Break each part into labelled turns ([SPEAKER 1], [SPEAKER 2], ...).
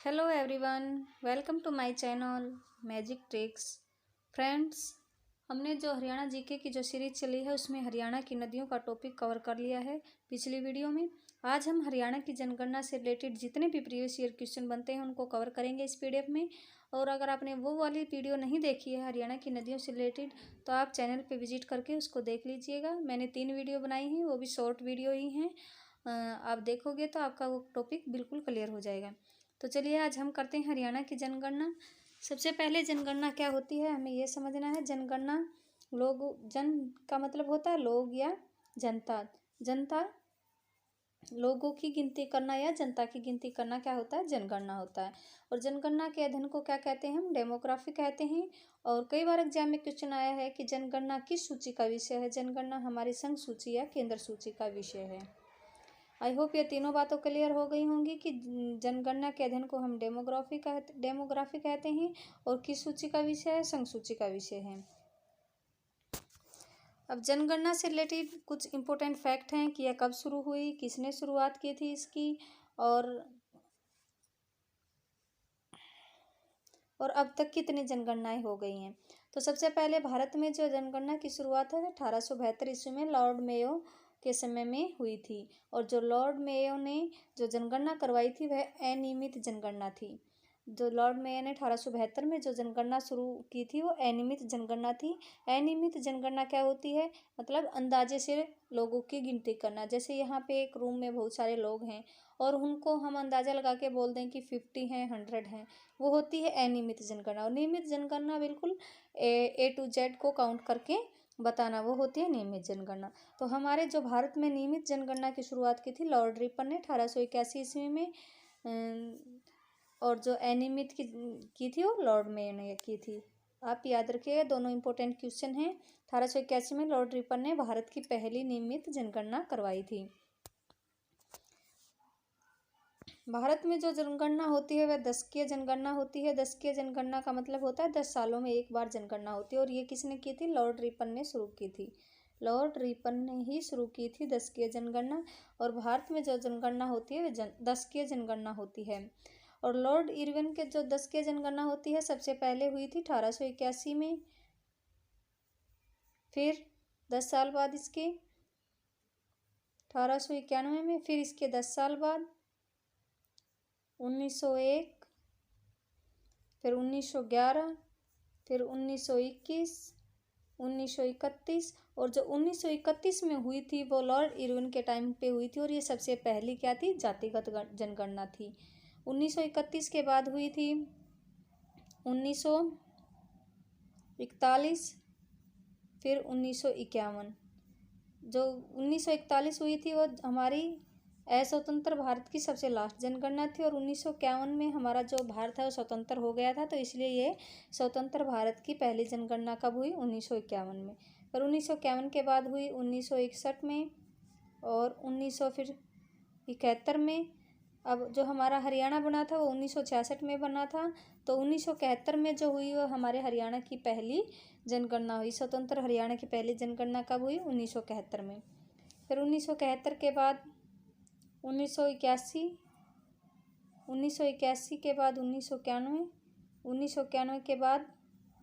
[SPEAKER 1] Hello everyone, welcome to my channel magic tricks. Friends, हमने जो Haryana GK की जो सीरीज चली है उसमें हरियाणा की नदियों का टॉपिक कवर कर लिया है पिछली वीडियो में। आज हम हरियाणा की जनगणना से रिलेटेड जितने भी प्रीवियस ईयर क्वेश्चन बनते हैं उनको कवर करेंगे इस पीडीएफ में। और अगर आपने वो वाली वीडियो नहीं देखी है हरियाणा की नदियों से रिलेटेड तो आप चैनल पर विजिट करके उसको देख लीजिएगा। मैंने 3 वीडियो बनाई हैं, वो भी शॉर्ट वीडियो ही हैं। आप देखोगे तो आपका वो टॉपिक बिल्कुल क्लियर हो जाएगा। तो चलिए आज हम करते हैं हरियाणा की जनगणना। सबसे पहले जनगणना क्या होती है हमें ये समझना है। जनगणना लोग, जन का मतलब होता है लोग या जनता। जनता, लोगों की गिनती करना या जनता की गिनती करना क्या होता है, जनगणना होता है। और जनगणना के अध्ययन को क्या कहते हैं, हम डेमोग्राफी कहते हैं। और कई बार एग्जाम में क्वेश्चन आया है कि जनगणना किस सूची का विषय है। जनगणना हमारी संघ सूची या केंद्र सूची का विषय है। आई होप ये तीनों बातों क्लियर हो गई होंगी कि जनगणना के अध्ययन को हम डेमोग्राफी कहते हैं और किस सूची का विषय है, संघ सूची का विषय है। अब जनगणना से रिलेटेड कुछ इम्पोर्टेंट फैक्ट हैं कि यह कब शुरू हुई, किसने शुरुआत की थी इसकी, और अब तक कितनी जनगणनाएं हो गई हैं। तो सबसे पहले भारत में जो जनगणना की शुरुआत है 1872 ईस्वी में लॉर्ड मेयो के समय में हुई थी। और जो लॉर्ड मेयो ने जो जनगणना करवाई थी वह अनियमित जनगणना थी। जो लॉर्ड मेयो ने 1872 में जो जनगणना शुरू की थी वो अनियमित जनगणना थी। अनियमित जनगणना क्या होती है, मतलब अंदाजे से लोगों की गिनती करना। जैसे यहाँ पे एक रूम में बहुत सारे लोग हैं और उनको हम अंदाज़ा लगा के बोल दें कि 50 हैं, 100 हैं, वो होती है अनियमित जनगणना। और नियमित जनगणना बिल्कुल ए टू जेड को काउंट करके बताना, वो होती है नियमित जनगणना। तो हमारे जो भारत में नियमित जनगणना की शुरुआत की थी लॉर्ड रिपन ने 1881 ईस्वी में। और जो अनियमित की थी वो लॉर्ड मेयो ने की थी। आप याद रखिए, दोनों इंपॉर्टेंट क्वेश्चन हैं। 1881 में लॉर्ड रिपन ने भारत की पहली नियमित जनगणना करवाई थी। भारत में जो जनगणना होती है वह दशकीय जनगणना होती है। दशकीय जनगणना का मतलब होता है 10 सालों में एक बार जनगणना होती है। और ये किसने की थी, लॉर्ड रिपन ने शुरू की थी। लॉर्ड रिपन ने ही शुरू की थी दशकीय जनगणना। और भारत में जो जनगणना होती है वह दशकीय जनगणना होती है। और लॉर्ड इरविन के जो दशकीय जनगणना होती है सबसे पहले हुई थी 1881 में। फिर 10 साल बाद इसके 1891 में, फिर इसके 10 साल बाद 1901, फिर 1911, फिर 1921, 1931। और जो 1931 में हुई थी वो लॉर्ड इरविन के टाइम पे हुई थी। और ये सबसे पहली क्या थी, जातिगत जनगणना थी। 1931 के बाद हुई थी 1941, फिर 1951। जो 1941 हुई थी वो हमारी स्वतंत्र भारत की सबसे लास्ट जनगणना थी। और 1951 में हमारा जो भारत है वो स्वतंत्र हो गया था, तो इसलिए ये स्वतंत्र भारत की पहली जनगणना कब हुई, 1951 में। फिर 1951 के बाद हुई 1961 में और 1971 में। अब जो हमारा हरियाणा बना था वो 1966 में बना था। तो 1971 में जो हुई वो हमारे हरियाणा की पहली जनगणना हुई। स्वतंत्र हरियाणा की पहली जनगणना कब हुई, 1971 में। फिर 1971 के बाद 1981, 1981 के बाद 1991, 1991 के बाद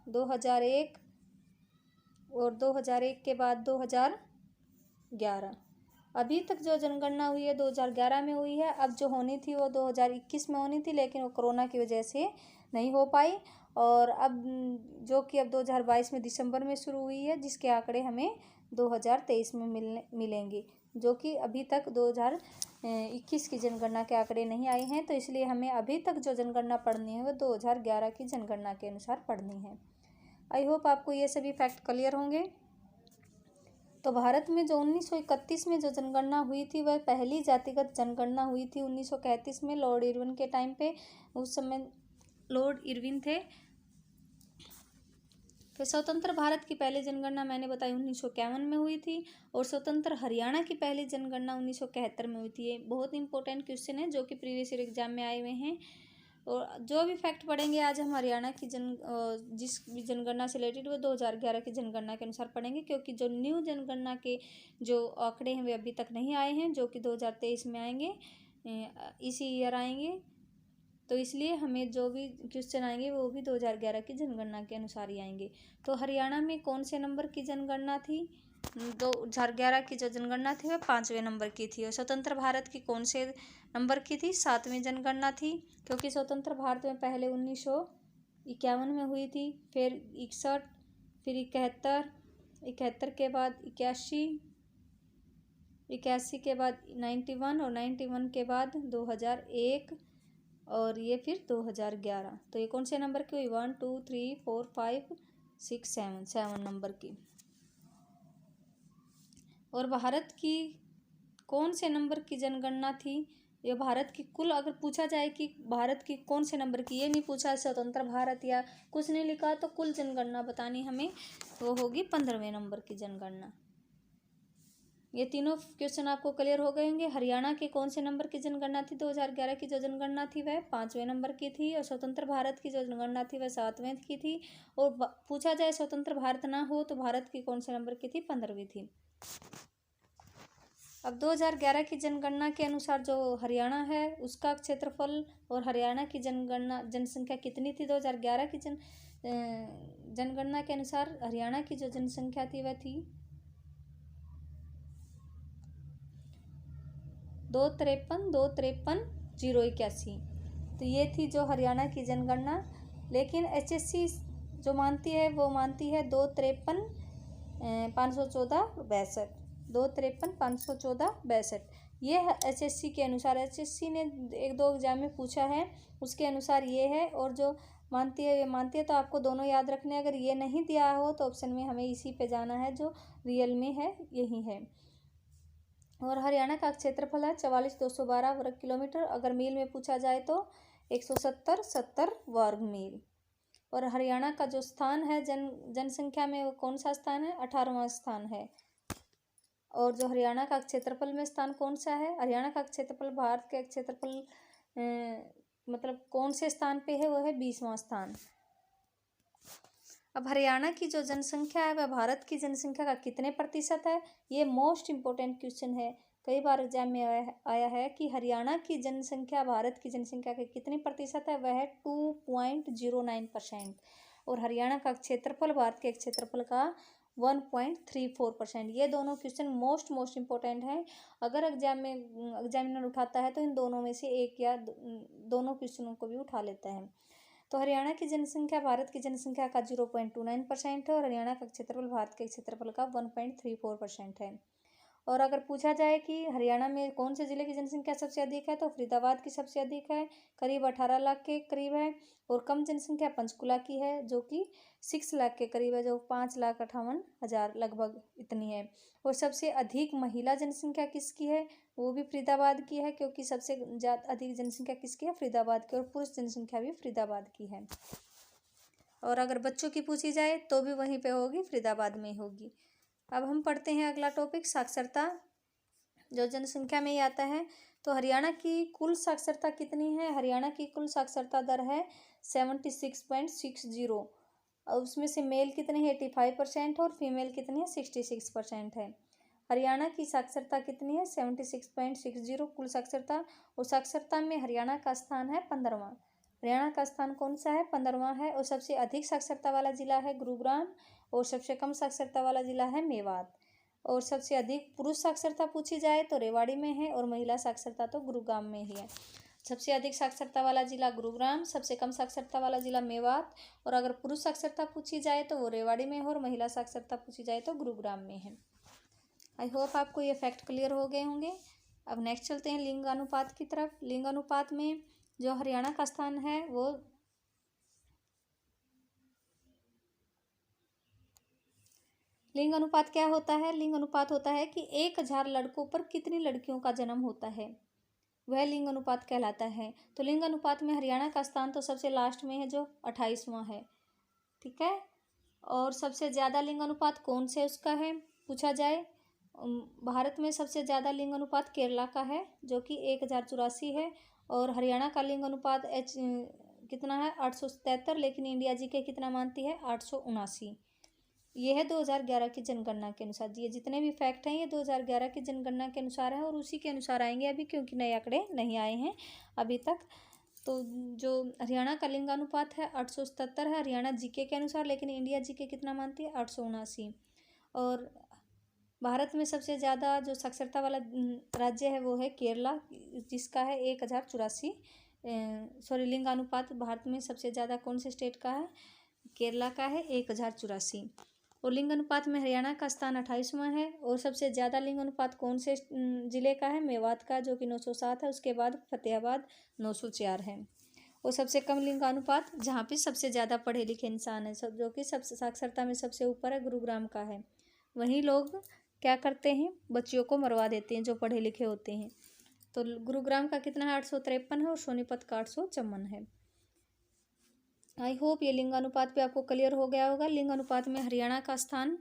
[SPEAKER 1] 2001 और 2001 के बाद 2011। अभी तक जो जनगणना हुई है 2011 में हुई है। अब जो होनी थी वो 2021 में होनी थी, लेकिन वो कोरोना की वजह से नहीं हो पाई। और अब जो कि अब 2022 में दिसंबर में शुरू हुई है, जिसके आंकड़े हमें 2023 में मिलेंगे, जो कि अभी तक 2021 की जनगणना के आंकड़े नहीं आए हैं। तो इसलिए हमें अभी तक जो जनगणना पढ़नी है वो 2011 की जनगणना के अनुसार पढ़नी है। आई होप आपको ये सभी फैक्ट क्लियर होंगे। तो भारत में जो 1931 में जो जनगणना हुई थी वह पहली जातिगत जनगणना हुई थी 1931 में लॉर्ड इरविन के टाइम पे। उस समय लॉर्ड इरविन थे। फिर स्वतंत्र भारत की पहली जनगणना मैंने बताई 1951 में हुई थी। और स्वतंत्र हरियाणा की पहली जनगणना 1971 में हुई थी। ये बहुत इंपॉर्टेंट क्वेश्चन है जो कि प्रीवियस ईयर एग्जाम में आए हुए हैं। और जो भी फैक्ट पढ़ेंगे आज हम हरियाणा की जिस भी जनगणना से रिलेटेड वो 2011 की जनगणना के अनुसार पढ़ेंगे, क्योंकि जो न्यू जनगणना के जो आंकड़े हैं वे अभी तक नहीं आए हैं, जो कि 2023 में आएंगे, इसी ईयर आएंगे। तो इसलिए हमें जो भी क्वेश्चन आएंगे वो भी 2011 की जनगणना के अनुसार ही आएंगे। तो हरियाणा में कौन से नंबर की जनगणना थी? 2011 की जो जनगणना थी वह 5वें नंबर की थी। और स्वतंत्र भारत की कौन से नंबर की थी? 7वें जनगणना थी, क्योंकि स्वतंत्र भारत में पहले 1951 में हुई थी, फिर 61, फिर 71, 71 के बाद 81, 81 के बाद 91 और 91 के बाद 2001 और ये फिर 2011। तो ये कौन से नंबर की हुई? 1 2 3 4 5 6 7 नंबर की। और भारत की कौन से नंबर की जनगणना थी? ये भारत की कुल, अगर पूछा जाए कि भारत की कौन से नंबर की, ये नहीं पूछा स्वतंत्र भारत या कुछ नहीं लिखा, तो कुल जनगणना बतानी हमें, वो होगी 15वें नंबर की जनगणना। ये तीनों क्वेश्चन आपको क्लियर हो गए होंगे। हरियाणा के कौन से नंबर की जनगणना थी? 2011 की जो जनगणना थी वह 5वें नंबर की थी, और स्वतंत्र भारत की जो जनगणना थी वह 7वें की थी। और पूछा जाए स्वतंत्र भारत ना हो तो भारत की कौन से नंबर की थी? 15वीं थी। अब 2011 की जनगणना के अनुसार जो हरियाणा है उसका क्षेत्रफल और हरियाणा की जनसंख्या कितनी थी? 2011 की जनगणना के अनुसार हरियाणा की जो जनसंख्या थी वह थी 253,081। तो ये थी जो हरियाणा की जनगणना। लेकिन HSC जो मानती है वो मानती है 253,514 253,514। ये HSC के अनुसार, HSC ने 1-2 एग्जाम में पूछा है उसके अनुसार ये है। और जो मानती है ये मानती है, तो आपको दोनों याद रखने। अगर ये नहीं दिया हो तो ऑप्शन में हमें इसी पे जाना है, जो रियल में है यही है। और हरियाणा का क्षेत्रफल है 44,212 वर्ग किलोमीटर। अगर मील में पूछा जाए तो 170 वर्ग मील। और हरियाणा का जो स्थान है जनसंख्या में, वो कौन सा स्थान है? 18वां स्थान है। और जो हरियाणा का क्षेत्रफल में स्थान कौन सा है? हरियाणा का क्षेत्रफल भारत के क्षेत्रफल मतलब कौन से स्थान पे है? वो है 20वां स्थान। अब हरियाणा की जो जनसंख्या है वह भारत की जनसंख्या का कितने प्रतिशत है? ये मोस्ट इम्पोर्टेंट क्वेश्चन है। कई बार एग्जाम में आया है कि हरियाणा की जनसंख्या भारत की जनसंख्या के कितने प्रतिशत है? वह है 2.09%। और हरियाणा का क्षेत्रफल भारत के क्षेत्रफल का 1.34%। ये दोनों क्वेश्चन मोस्ट इम्पोर्टेंट हैं। अगर एग्जामिनर उठाता है तो इन दोनों में से एक या दोनों क्वेश्चनों को भी उठा लेता है। तो हरियाणा की जनसंख्या भारत की जनसंख्या का 0.29% है, और हरियाणा का क्षेत्रफल भारत के क्षेत्रफल का 1.34% है। और अगर पूछा जाए कि हरियाणा में कौन से ज़िले की जनसंख्या सबसे अधिक है, तो फरीदाबाद की सबसे अधिक है, करीब 18 लाख के करीब है। और कम जनसंख्या पंचकुला की है, जो कि 6 लाख के करीब है, जो 5,58,000 लगभग इतनी है। और सबसे अधिक महिला जनसंख्या किसकी है? वो भी फरीदाबाद की है, क्योंकि सबसे ज़्यादा अधिक जनसंख्या किसकी है? फरीदाबाद की। और पुरुष जनसंख्या भी फरीदाबाद की है। और अगर बच्चों की पूछी जाए तो भी वहीं पे होगी, फरीदाबाद में होगी। अब हम पढ़ते हैं अगला टॉपिक, साक्षरता, जो जनसंख्या में ही आता है। तो हरियाणा की कुल साक्षरता कितनी है? हरियाणा की कुल साक्षरता दर है 76.60। और उसमें से मेल कितने हैं? 85% और फीमेल कितनी है? 66% है। हरियाणा की साक्षरता कितनी है? 76.60 कुल साक्षरता। और साक्षरता में हरियाणा का स्थान है 15वां। हरियाणा का स्थान कौन सा है? 15वां है। और सबसे अधिक साक्षरता वाला जिला है गुरुग्राम, और सबसे कम साक्षरता वाला जिला है मेवात। और सबसे अधिक पुरुष साक्षरता पूछी जाए तो रेवाड़ी में है, और महिला साक्षरता तो गुरुग्राम में ही है। सबसे अधिक साक्षरता वाला जिला गुरुग्राम, सबसे कम साक्षरता वाला जिला मेवात। और अगर पुरुष साक्षरता पूछी जाए तो वो रेवाड़ी में है, और महिला साक्षरता पूछी जाए तो गुरुग्राम में है। आई होप आपको ये फैक्ट क्लियर हो गए होंगे। अब नेक्स्ट चलते हैं लिंगानुपात की तरफ। लिंगानुपात में जो हरियाणा का स्थान है वो लिंग अनुपात क्या होता है? लिंग अनुपात होता है कि 1000 लड़कों पर कितनी लड़कियों का जन्म होता है, वह लिंग अनुपात कहलाता है। तो लिंग अनुपात में हरियाणा का स्थान तो सबसे लास्ट में है, जो 28वां है। ठीक है। और सबसे ज़्यादा लिंग अनुपात कौन से उसका है पूछा जाए, भारत में सबसे ज़्यादा लिंग अनुपात केरला का है, जो कि 1084 है। और हरियाणा का लिंग अनुपात कितना है? 873। लेकिन इंडिया जीके कितना मानती है? 879। ये है 2011 की जनगणना के अनुसार। ये जितने भी फैक्ट हैं ये 2011 की जनगणना के अनुसार है, और उसी के अनुसार आएंगे अभी, क्योंकि नए आंकड़े नहीं आए हैं अभी तक। तो जो हरियाणा का लिंगानुपात है 877 है हरियाणा जीके के अनुसार, लेकिन इंडिया जीके कितना मानती है 879। और भारत में सबसे ज़्यादा जो साक्षरता वाला राज्य है वो है केरला, जिसका है 1084। सॉरी, लिंगानुपात भारत में सबसे ज़्यादा कौन से स्टेट का है, केरला का है 1084। और लिंग अनुपात में हरियाणा का स्थान 28वां है। और सबसे ज़्यादा लिंग अनुपात कौन से ज़िले का है, मेवात का, जो कि 907 है। उसके बाद फतेहाबाद 904 है। और सबसे कम लिंगानुपात जहाँ पे सबसे ज़्यादा पढ़े लिखे इंसान है, सब जो कि सबसे साक्षरता में सबसे ऊपर है, गुरुग्राम का है। वहीं लोग क्या करते हैं, बच्चियों को मरवा देते हैं जो पढ़े लिखे होते हैं। तो गुरुग्राम का कितना है 853 है और सोनीपत का 854 है। आई होप ये लिंग अनुपात पे आपको क्लियर हो गया होगा। लिंग अनुपात में हरियाणा का स्थान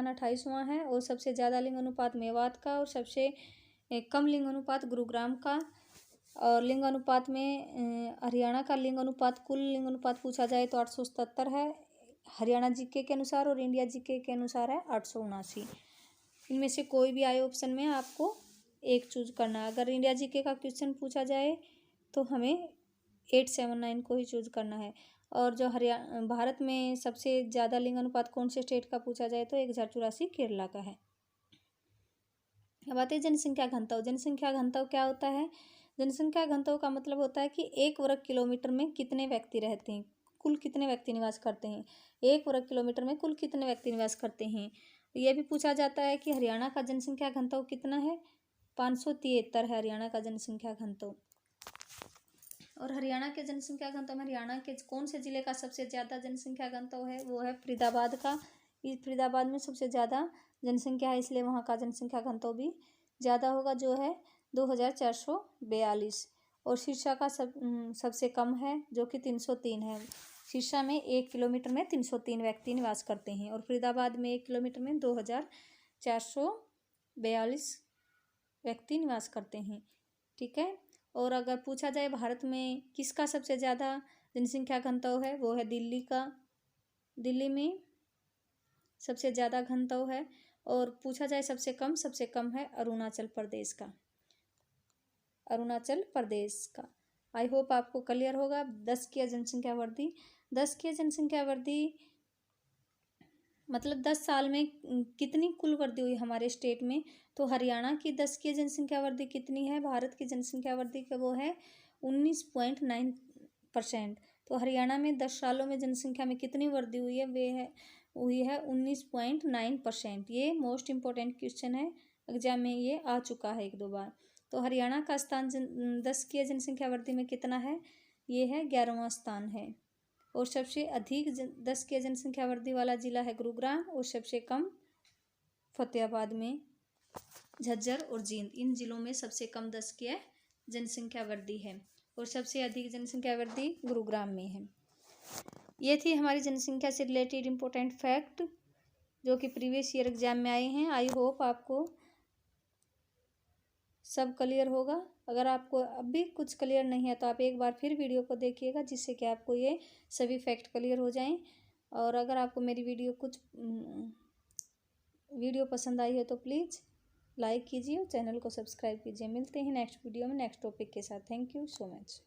[SPEAKER 1] 28वां है। और सबसे ज़्यादा लिंग अनुपात मेवात का, और सबसे कम लिंग अनुपात गुरुग्राम का। और लिंग अनुपात में हरियाणा का लिंग अनुपात, कुल लिंग अनुपात पूछा जाए तो 877 है हरियाणा जीके के अनुसार, और इंडिया जीके के अनुसार है 879। इनमें से कोई भी आए ऑप्शन में आपको एक चूज करना है। अगर इंडिया जीके का क्वेश्चन पूछा जाए तो हमें 879 को ही चूज करना है। और जो भारत में सबसे ज़्यादा लिंग अनुपात कौन से स्टेट का पूछा जाए तो 1084 केरला का है। अब आते हैं जनसंख्या घनत्व। जनसंख्या घनत्व क्या होता है, जनसंख्या घनत्व का मतलब होता है कि 1 वर्ग किलोमीटर में कितने व्यक्ति रहते हैं, कुल कितने व्यक्ति निवास करते हैं। 1 वर्ग किलोमीटर में कुल कितने व्यक्ति निवास करते हैं। यह भी पूछा जाता है कि हरियाणा का जनसंख्या घनत्व कितना है, 573 है हरियाणा का जनसंख्या घनत्व। और हरियाणा के जनसंख्या घनत्व में हरियाणा के कौन से ज़िले का सबसे ज़्यादा जनसंख्या घनत्व है, वो है फरीदाबाद का। इस फरीदाबाद में सबसे ज़्यादा जनसंख्या है, इसलिए वहाँ का जनसंख्या घनत्व भी ज़्यादा होगा, जो है 2442। और सिरसा का सबसे कम है, जो कि 303 है। सिरसा में 1 किलोमीटर में 303 व्यक्ति निवास करते हैं, और फरीदाबाद में 1 किलोमीटर में 2442 व्यक्ति निवास करते हैं। ठीक है। और अगर पूछा जाए भारत में किसका सबसे ज़्यादा जनसंख्या घनत्व है, वो है दिल्ली का। दिल्ली में सबसे ज़्यादा घनत्व है। और पूछा जाए सबसे कम है अरुणाचल प्रदेश का। अरुणाचल प्रदेश का। आई होप आपको क्लियर होगा। 10 की जनसंख्या वृद्धि, 10 की जनसंख्या वृद्धि मतलब 10 साल में कितनी कुल वृद्धि हुई हमारे स्टेट में। तो हरियाणा की 10 की जनसंख्या वृद्धि कितनी है, भारत की जनसंख्या वृद्धि का वो है 19.9%। तो हरियाणा में 10 सालों में जनसंख्या में कितनी वृद्धि हुई है, वे हुई है 19.9%। ये मोस्ट इम्पोर्टेंट क्वेश्चन है, एग्जाम में ये आ चुका है 1-2 बार। तो हरियाणा का स्थान 10 की जनसंख्या वृद्धि में कितना है, ये है 11वां स्थान है। और सबसे अधिक 10 की जनसंख्या वृद्धि वाला जिला है गुरुग्राम, और सबसे कम फतेहाबाद में, झज्जर और जींद, इन जिलों में सबसे कम 10 की जनसंख्या वृद्धि है, और सबसे अधिक जनसंख्या वृद्धि गुरुग्राम में है। ये थी हमारी जनसंख्या से रिलेटेड इम्पोर्टेंट फैक्ट, जो कि प्रीवियस ईयर एग्जाम में आए हैं। आई होप आपको सब क्लियर होगा। अगर आपको अब भी कुछ क्लियर नहीं है तो आप एक बार फिर वीडियो को देखिएगा, जिससे कि आपको ये सभी फैक्ट क्लियर हो जाएं। और अगर आपको मेरी वीडियो पसंद आई है तो प्लीज़ लाइक कीजिए और चैनल को सब्सक्राइब कीजिए। मिलते हैं नेक्स्ट वीडियो में नेक्स्ट टॉपिक के साथ। Thank you so much.